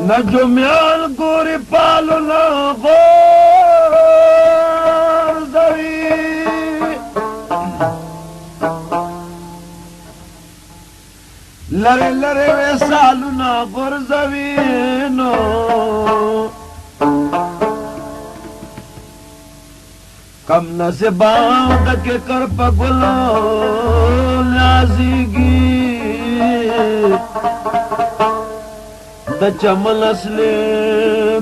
نجومیان ګوري پالونه غورځوي لرې لرې وصالونه غورځوي نو کم نصیبان د ککر په ګلو نازیږي د چمن اصلي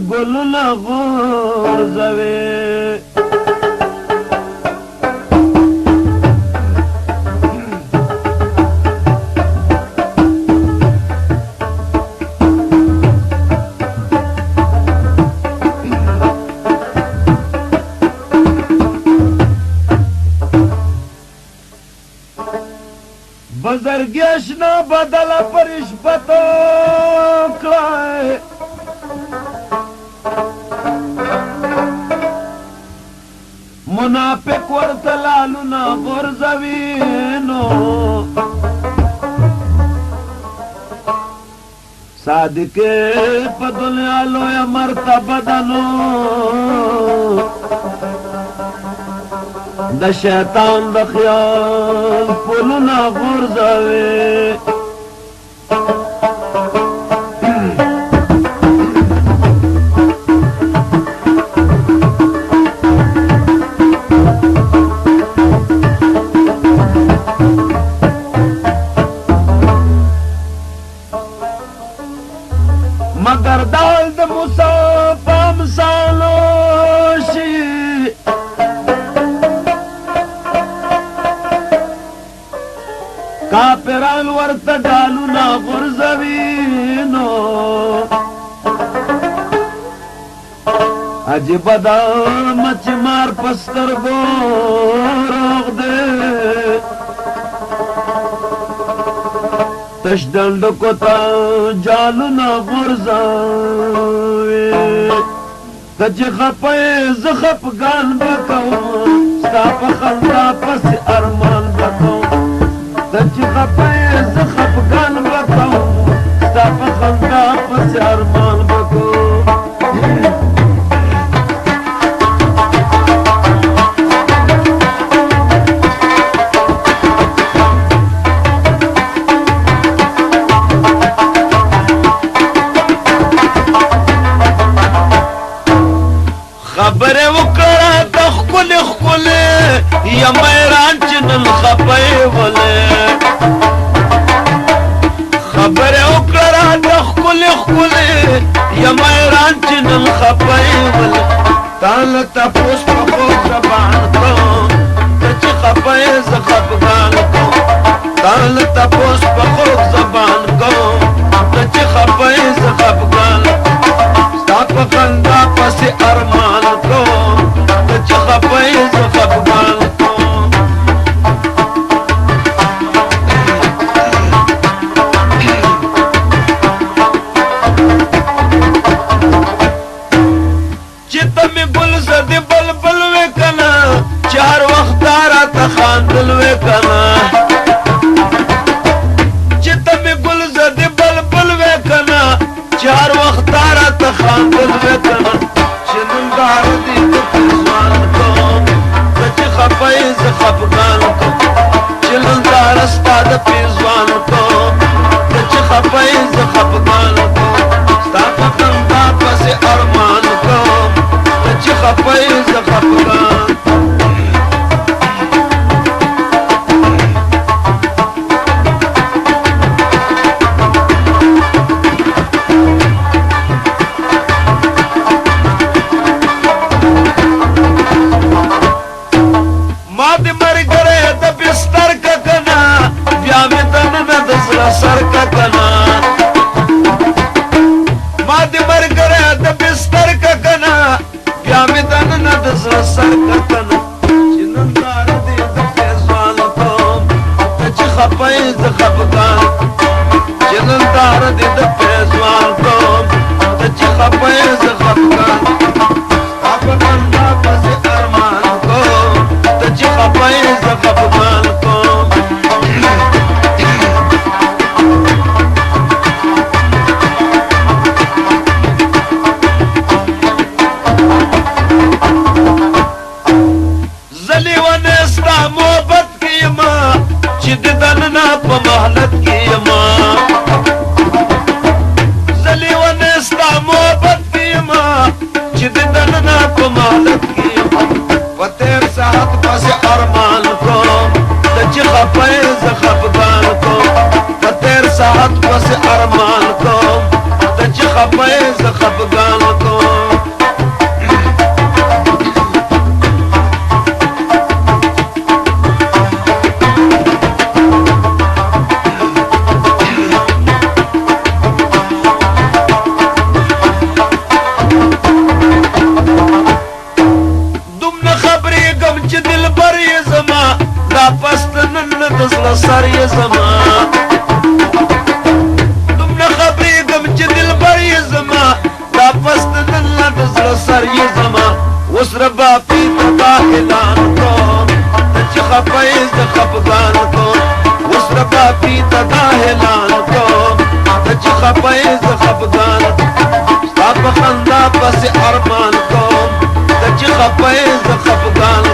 ګلونه غورځوي بزرگی اشنا بدل پرشبتو کلائے منافق ورتلالونا غرزوینو صادق پا دنیا لویا مرتبه دنو د شیطان د خیال پلونه غورځوي مگر دال د موسی په امثالو شي کافران ورته ډالونه غورځوي نو عجیبه ده مچ مار په سترګو روغ دی تش ډنډکو ته جالونه غورځوي ته چې خفه یې زه خفګان به کوم ستا په خندا پسې ارمان به کوم ته چې خفه یې زه خفګان به کوم ستا په خندا پسې ارمان به کوم خبرې وکړه د ښکلې ښکلې یم حیران چې نن خفه یې ولې خبرې وکړه د ښکلې ښکلې یم حیران چې نن خفه یې ولې تا له تپوس په خوږ زبان کوم ته چې خفه یې زه خفګان کوم تا له تپوس په خوږ زبان کوم ته چې خفه یې زه خفګان ستا په خندا پسې ارمان کوم ته چې خفه یې زه خفګان کوم چې ته مې ګل زدې بلبل وې که نه چې هر وخت تا راته خاندل وې که نه چې ته مې ګل زدې بلبل وې که نه چې هر وخت تا راته خاندل وې که نه چې ننداره دې ته پېزوان کوم ته چې خفه یې زه خفګان کوم چې ننداره ستا د پېزوان کوم ته چې خفه یې زه خفګان کوم ستا په خندا پسې ارمان کوم ته چې خفه یې زه خفګان سر کا کنا ما دې مرګره د بستر کا کنا بیا مې دن نه د سر کا کنا چې ننداره دې د فیضوان کوم ته چې خفه یې زه خفګان چې ننداره دې د فیضوان کوم ته چې خفه یې زه خفګان ستا په خندا پسې ارمان کوم ته چې خفه یې زه خفګان کوم خپای ز خفګان کوم سر یې زما دومره خبرېږم چې دلبر یې زما دا پست دله د زړه سر یې زما اوس ربا پې ته دا اعلان کوم ته چې خفه یې زه خفګان کوم اوس ربا پې ته دا اعلان کوم ته چې خفه یې زه خفګان ستا په خندا پسې ارمان کوم ته چې خفه یې زه خفګان